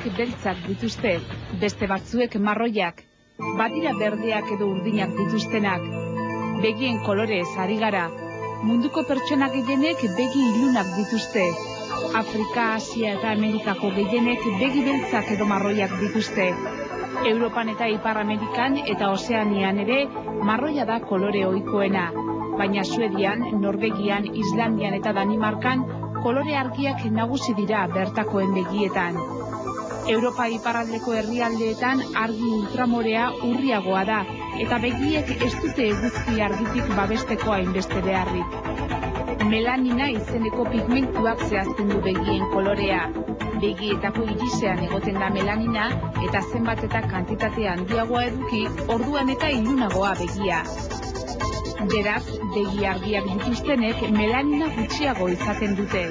batzuk beltzak dituzte, beste batzuek marroiak, badira berdeak edo urdinak dituztenak. Begien kolorez ari gara, munduko pertsona gehienek begi ilunak dituzte. Afrika, Asia eta Amerikako gehienek begi beltzak edo marroiak dituzte. Europan eta Ipar Amerikan eta Ozeanian ere marroia da kolore ohikoena, baina Suedian, Norvegian, Islandian eta Danimarkan kolore argiak nagusi dira bertakoen begietan. Europa iparraldeko herrialdeetan argi ultramorea urriagoa da, eta begiek ez dute eguzki argitik babesteko hainbeste beharrik. Melanina izeneko pigmentuak zehazten du begien kolorea. Begietako irisean egoten da melanina, eta zenbat eta kantitate handiagoa eduki, orduan eta ilunagoa begia. Beraz, begi argiak dituztenek melanina gutxiago izaten dute.